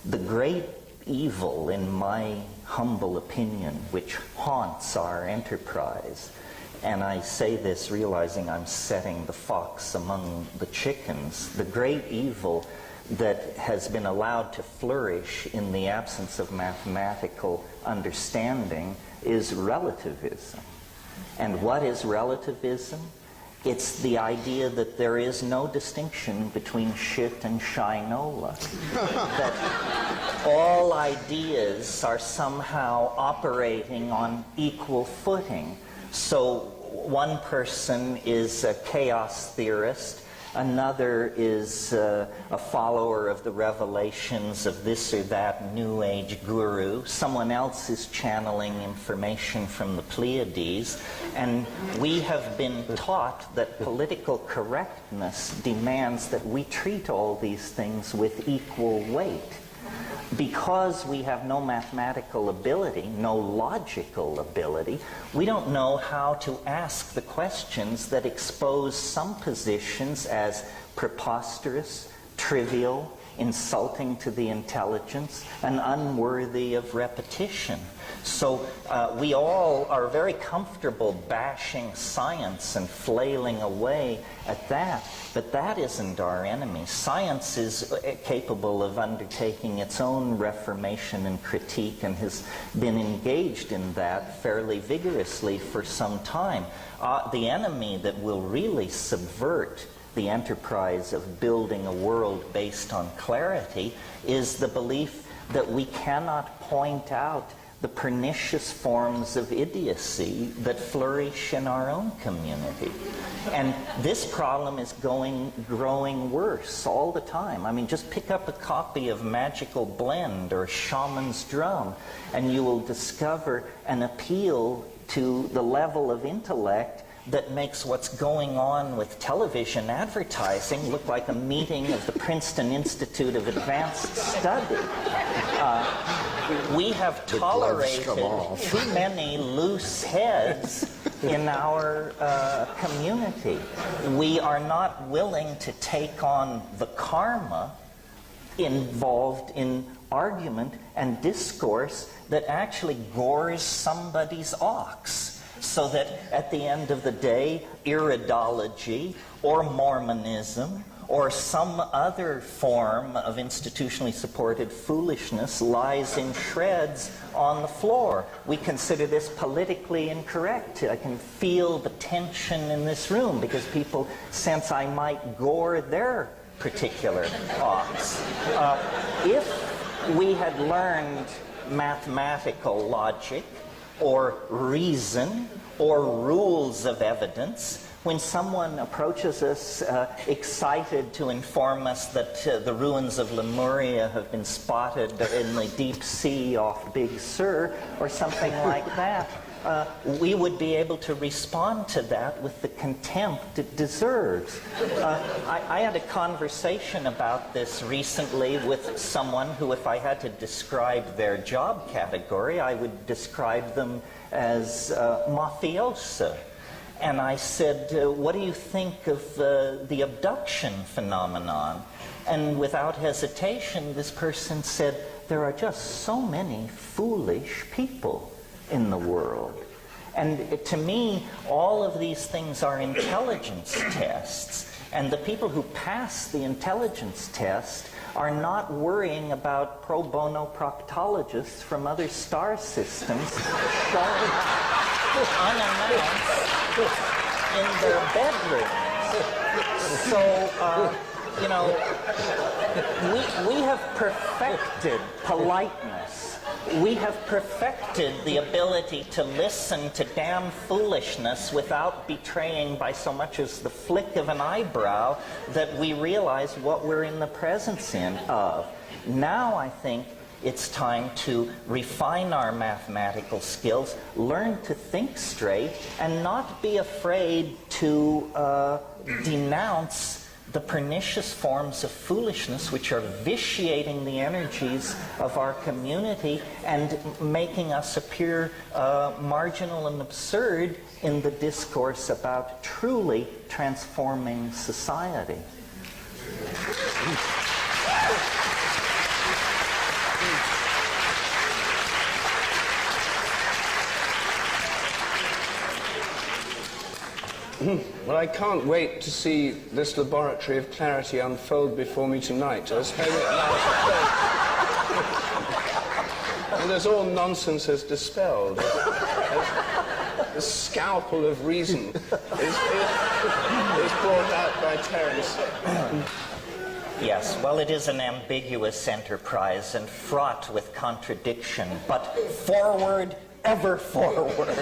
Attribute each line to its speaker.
Speaker 1: The great evil, in my humble opinion, which haunts our enterprise, and I say this realizing I'm setting the fox among the chickens, the great evil that has been allowed to flourish in the absence of mathematical understanding is relativism. And what is relativism? It's the idea that there is no distinction between shit and Shinola. That all ideas are somehow operating on equal footing. So one person is a chaos theorist, another is a follower of the revelations of this or that New Age guru. Someone else is channeling information from the Pleiades. And we have been taught that political correctness demands that we treat all these things with equal weight. Because we have no mathematical ability, no logical ability, we don't know how to ask the questions that expose some positions as preposterous, trivial, insulting to the intelligence, and unworthy of repetition. So we all are very comfortable bashing science and flailing away at that, but that isn't our enemy. Science is capable of undertaking its own reformation and critique, and has been engaged in that fairly vigorously for some time. The enemy that will really subvert the enterprise of building a world based on clarity is the belief that we cannot point out the pernicious forms of idiocy that flourish in our own community. And this problem is growing worse all the time. I mean, just pick up a copy of Magical Blend or Shaman's Drum, and you will discover an appeal to the level of intellect that makes what's going on with television advertising look like a meeting of the Princeton Institute of Advanced Study. We have tolerated too many loose heads in our community. We are not willing to take on the karma involved in argument and discourse that actually gores somebody's ox. So that at the end of the day, iridology or Mormonism or some other form of institutionally supported foolishness lies in shreds on the floor. We consider this politically incorrect. I can feel the tension in this room because people sense I might gore their particular ox. If we had learned mathematical logic or reason or rules of evidence, when someone approaches us excited to inform us that the ruins of Lemuria have been spotted in the deep sea off Big Sur or something like that, we would be able to respond to that with the contempt it deserves. I had a conversation about this recently with someone who, if I had to describe their job category, I would describe them as mafiosa. And I said, what do you think of the abduction phenomenon? And without hesitation, this person said, there are just so many foolish people in the world. And to me, all of these things are intelligence tests. And the people who pass the intelligence test are not worrying about pro bono proctologists from other star systems showing unannounced in their bedrooms. So, you know, we have perfected politeness. We have perfected the ability to listen to damn foolishness without betraying by so much as the flick of an eyebrow that we realize what we're in the presence of. Now I think it's time to refine our mathematical skills, learn to think straight, and not be afraid to denounce the pernicious forms of foolishness which are vitiating the energies of our community and making us appear marginal and absurd in the discourse about truly transforming society.
Speaker 2: Well, I can't wait to see this laboratory of clarity unfold before me tonight. As and as all nonsense is dispelled, the scalpel of reason is brought out by Terrence.
Speaker 1: Yes, well, it is an ambiguous enterprise and fraught with contradiction, but forward, ever forward.